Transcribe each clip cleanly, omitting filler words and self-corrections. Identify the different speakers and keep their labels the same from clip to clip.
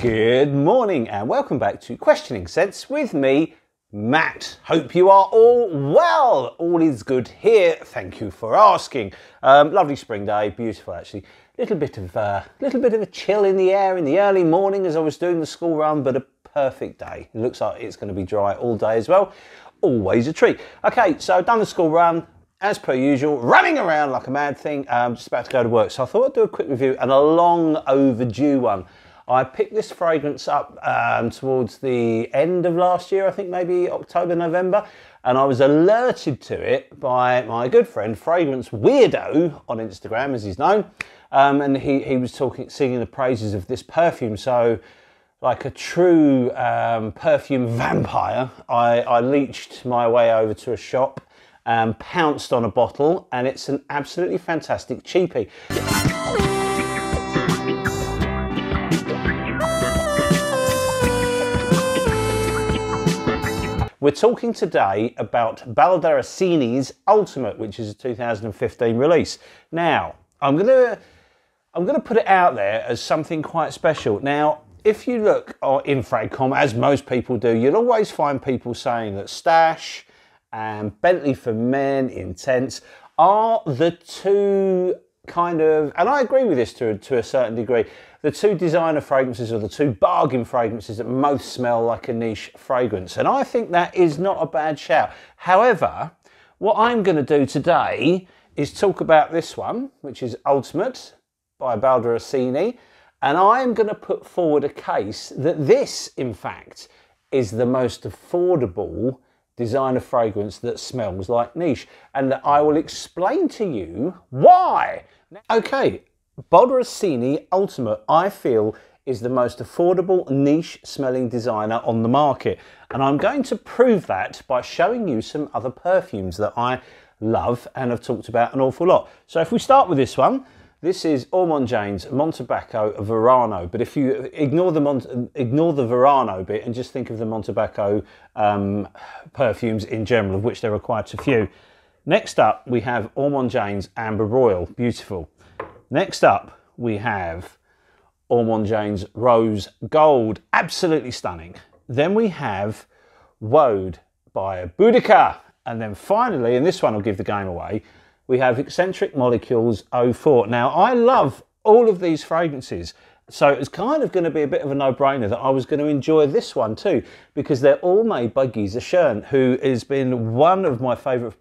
Speaker 1: Good morning and welcome back to Questioning Scents with me, Matt. Hope you are all well. All is good here. Thank you for asking. Lovely spring day, beautiful actually. Little bit of a chill in the air in the early morning as I was doing the school run, but a perfect day. It looks like it's going to be dry all day as well. Always a treat. Okay, so I've done the school run. As per usual, running around like a mad thing, just about to go to work. So I thought I'd do a quick review and a long overdue one. I picked this fragrance up towards the end of last year, I think maybe October, November, and I was alerted to it by my good friend, Fragrance Weirdo on Instagram, as he's known, and he was singing the praises of this perfume. So, like a true perfume vampire, I leached my way over to a shop, pounced on a bottle, and it's an absolutely fantastic cheapie. We're talking today about Baldessarini Ultimate, which is a 2015 release. Now, I'm gonna put it out there as something quite special. Now, if you look in Fragcom, as most people do, you'll always find people saying that Stash and Bentley for Men, Intense, are the two kind of, and I agree with this to a certain degree, the two designer fragrances or the two bargain fragrances that most smell like a niche fragrance. And I think that is not a bad shout. However, what I'm going to do today is talk about this one, which is Ultimate by Baldessarini. And I'm going to put forward a case that this, in fact, is the most affordable designer fragrance that smells like niche, and that I will explain to you why. Okay, Baldessarini Ultimate, I feel, is the most affordable niche smelling designer on the market, and I'm going to prove that by showing you some other perfumes that I love and have talked about an awful lot. So if we start with this one, this is Ormond Jane's Montebaco Verano, but if you ignore the Verano bit and just think of the Montebaco perfumes in general, of which there are quite a few. Next up, we have Ormond Jane's Amber Royal, beautiful. Next up, we have Ormond Jane's Rose Gold, absolutely stunning. Then we have Woad by Boudica, and then finally, and this one will give the game away, we have Eccentric Molecules 04. Now, I love all of these fragrances, so it's kind of going to be a bit of a no-brainer that I was going to enjoy this one too, because they're all made by Guy Zechern, who has been one of my favourite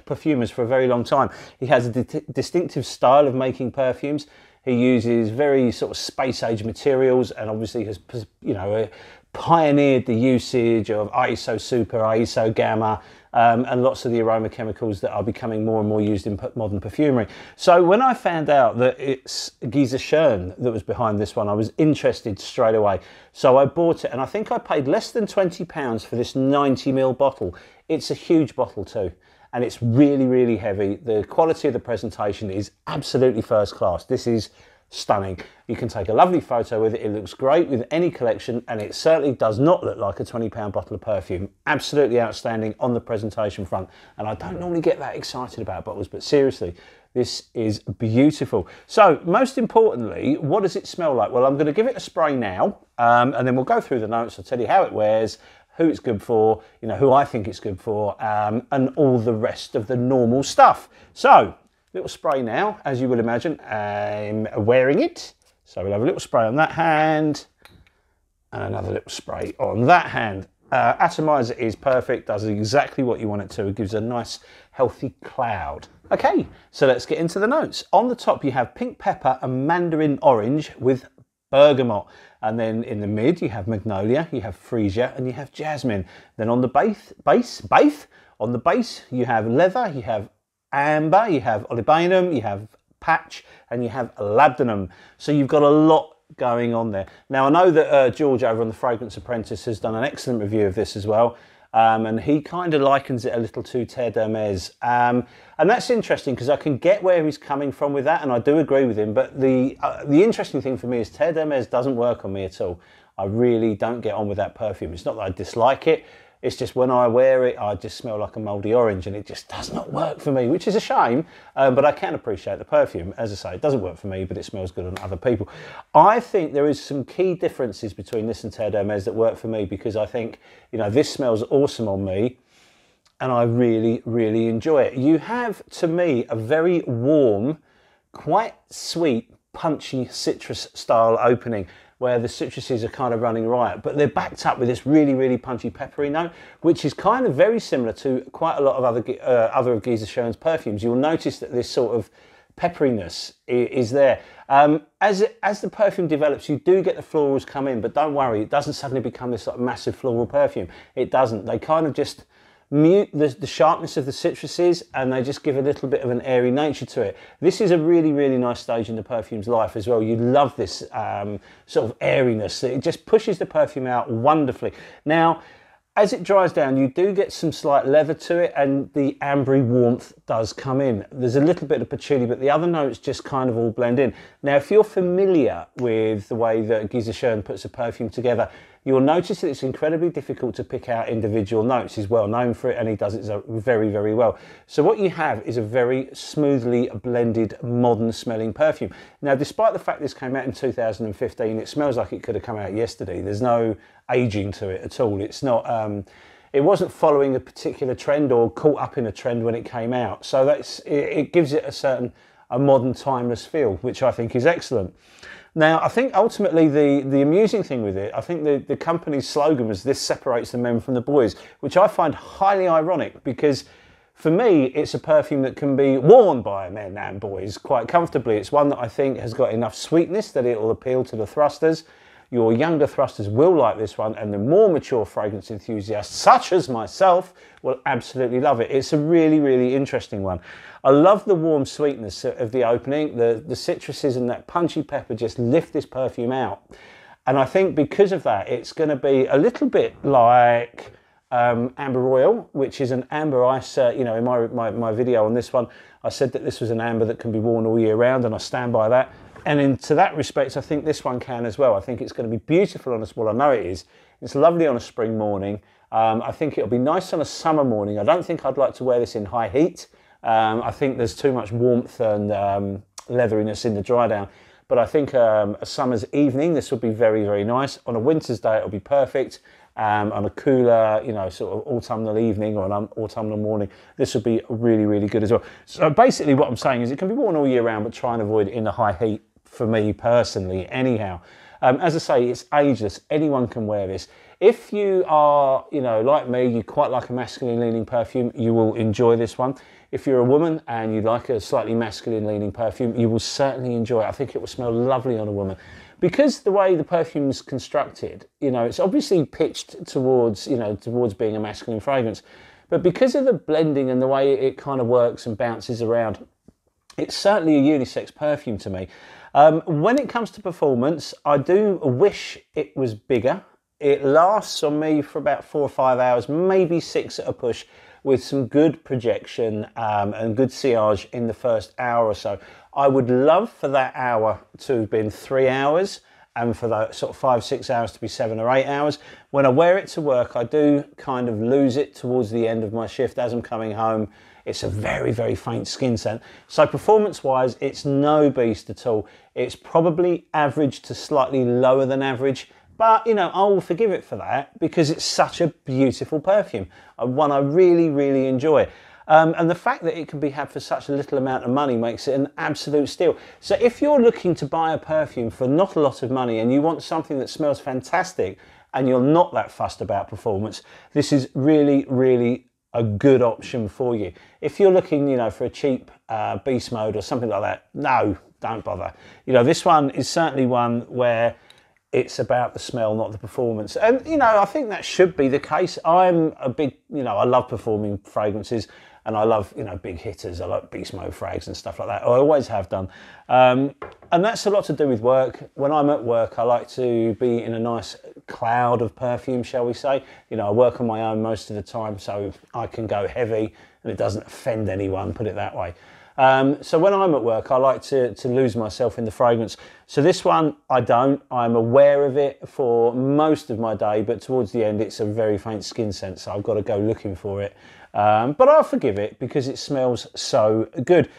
Speaker 1: perfumers for a very long time. He has a distinctive style of making perfumes. He uses very sort of space-age materials, and obviously has, you know, pioneered the usage of ISO Super, ISO Gamma, and lots of the aroma chemicals that are becoming more and more used in modern perfumery. So when I found out that it's Guy Zechern that was behind this one, I was interested straight away. So I bought it, and I think I paid less than £20 for this 90ml bottle. It's a huge bottle too, and it's really, really heavy. The quality of the presentation is absolutely first class. This is stunning. You can take a lovely photo with it. It looks great with any collection, and it certainly does not look like a £20 bottle of perfume. Absolutely outstanding on the presentation front, and I don't normally get that excited about bottles, but seriously, this is beautiful. So most importantly, what does it smell like? Well, I'm going to give it a spray now, and then we'll go through the notes. I'll tell you how it wears, who it's good for, you know, who I think it's good for, and all the rest of the normal stuff. So little spray now, as you would imagine. I'm wearing it, so we'll have a little spray on that hand and another little spray on that hand. Atomizer is perfect, does exactly what you want it to. It gives a nice healthy cloud. Okay, so let's get into the notes. On the top you have pink pepper and mandarin orange with bergamot, and then in the mid you have magnolia, you have freesia, and you have jasmine. Then on the base you have leather, you have amber, you have olibanum, you have patch, and you have labdanum. So you've got a lot going on there. Now I know that George over on the Fragrance Apprentice has done an excellent review of this as well, and he kind of likens it a little to Terre d'Hermès, and that's interesting because I can get where he's coming from with that, and I do agree with him. But the interesting thing for me is Terre d'Hermès doesn't work on me at all. I really don't get on with that perfume. It's not that I dislike it. It's just when I wear it, I just smell like a mouldy orange, and it just does not work for me, which is a shame, but I can appreciate the perfume. As I say, it doesn't work for me, but it smells good on other people. I think there is some key differences between this and Terre d'Hermès that work for me, because I think, you know, this smells awesome on me, and I really, really enjoy it. You have, to me, a very warm, quite sweet, punchy citrus style opening, where the citruses are kind of running riot, but they're backed up with this really, really punchy peppery note, which is kind of very similar to quite a lot of other of Guy Zachéron's perfumes. You'll notice that this sort of pepperiness is there. As the perfume develops, you do get the florals come in, but don't worry, it doesn't suddenly become this like massive floral perfume. It doesn't. They kind of just mute the sharpness of the citruses, and they just give a little bit of an airy nature to it. This is a really, really nice stage in the perfume's life as well. You love this sort of airiness. It just pushes the perfume out wonderfully. Now, as it dries down, you do get some slight leather to it, and the ambery warmth does come in. There's a little bit of patchouli, but the other notes just kind of all blend in. Now, if you're familiar with the way that Guy Zachéron puts a perfume together, you'll notice that it's incredibly difficult to pick out individual notes. He's well known for it, and he does it very, very well. So what you have is a very smoothly blended, modern smelling perfume. Now, despite the fact this came out in 2015, it smells like it could have come out yesterday. There's no aging to it at all. It's not, it wasn't following a particular trend or caught up in a trend when it came out. So it gives it a modern, timeless feel, which I think is excellent. Now, I think ultimately the amusing thing with it, I think the company's slogan was "This separates the men from the boys," which I find highly ironic, because for me, it's a perfume that can be worn by men and boys quite comfortably. It's one that I think has got enough sweetness that it will appeal to the thrusters. Your younger thrusters will like this one, and the more mature fragrance enthusiasts, such as myself, will absolutely love it. It's a really, really interesting one. I love the warm sweetness of the opening. The citruses and that punchy pepper just lift this perfume out. And I think because of that, it's going to be a little bit like Amber Royal, which is an amber ice. You know, in my video on this one, I said that this was an amber that can be worn all year round, and I stand by that. And into that respect, I think this one can as well. I think it's going to be beautiful on well, I know it is. It's lovely on a spring morning. I think it'll be nice on a summer morning. I don't think I'd like to wear this in high heat. I think there's too much warmth and leatheriness in the dry down. But I think a summer's evening, this would be very, very nice. On a winter's day, it'll be perfect. On a cooler, you know, sort of autumnal evening or an autumnal morning, this would be really, really good as well. So basically what I'm saying is it can be worn all year round, but try and avoid it in the high heat for me personally anyhow. As I say, it's ageless. Anyone can wear this. If you are, you know, like me, you quite like a masculine leaning perfume, you will enjoy this one. If you're a woman and you like a slightly masculine leaning perfume, you will certainly enjoy it. I think it will smell lovely on a woman. Because the way the perfume's constructed, you know, it's obviously pitched towards, you know, towards being a masculine fragrance. But because of the blending and the way it kind of works and bounces around, it's certainly a unisex perfume to me. When it comes to performance, I do wish it was bigger. It lasts on me for about 4 or 5 hours, maybe 6 at a push, with some good projection and good sillage in the first hour or so. I would love for that hour to have been 3 hours, and for that sort of 5 or 6 hours to be 7 or 8 hours. When I wear it to work, I do kind of lose it towards the end of my shift as I'm coming home. It's a very, very faint skin scent. So performance-wise, it's no beast at all. It's probably average to slightly lower than average, but, you know, I will forgive it for that because it's such a beautiful perfume, one I really, really enjoy. And the fact that it can be had for such a little amount of money makes it an absolute steal. So if you're looking to buy a perfume for not a lot of money and you want something that smells fantastic and you're not that fussed about performance, this is really, really a good option for you. If you're looking, you know, for a cheap beast mode or something like that, no, don't bother. You know, this one is certainly one where it's about the smell, not the performance. And, you know, I think that should be the case. I'm a big, you know, I love performing fragrances and I love, you know, big hitters. I like beast mode frags and stuff like that. I always have done. And that's a lot to do with work. When I'm at work, I like to be in a nice cloud of perfume, shall we say. You know, I work on my own most of the time, so I can go heavy and it doesn't offend anyone, put it that way. So when I'm at work, I like to lose myself in the fragrance. So this one, I don't. I'm aware of it for most of my day, but towards the end, it's a very faint skin scent, so I've got to go looking for it. But I'll forgive it because it smells so good.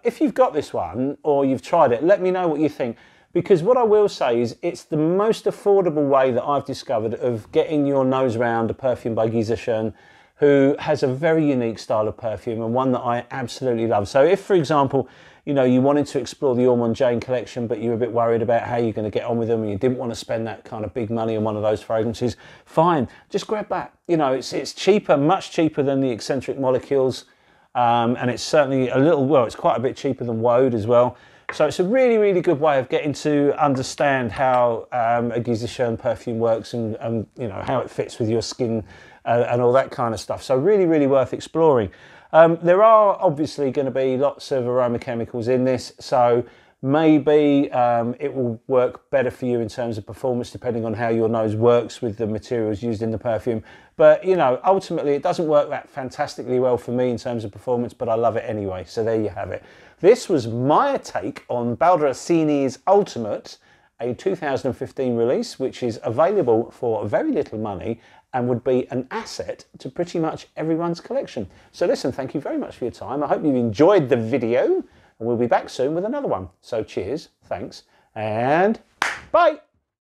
Speaker 1: If you've got this one or you've tried it, let me know what you think. Because what I will say is it's the most affordable way that I've discovered of getting your nose round a perfume by Guy Zechon, who has a very unique style of perfume and one that I absolutely love. So if, for example, you know, you wanted to explore the Ormond Jane collection, but you were a bit worried about how you're going to get on with them and you didn't want to spend that kind of big money on one of those fragrances, fine, just grab that. You know, it's cheaper, much cheaper than the Eccentric Molecules. And it's certainly a little, well, it's quite a bit cheaper than Woad as well. So it's a really, really good way of getting to understand how a Guy Zechon perfume works and you know, how it fits with your skin and all that kind of stuff. So really, really worth exploring. There are obviously going to be lots of aroma chemicals in this, so maybe it will work better for you in terms of performance depending on how your nose works with the materials used in the perfume. But you know, ultimately it doesn't work that fantastically well for me in terms of performance, but I love it anyway. So there you have it. This was my take on Baldessarini Ultimate, a 2015 release, which is available for very little money and would be an asset to pretty much everyone's collection. So listen, thank you very much for your time. I hope you enjoyed the video, and we'll be back soon with another one. So cheers, thanks, and bye.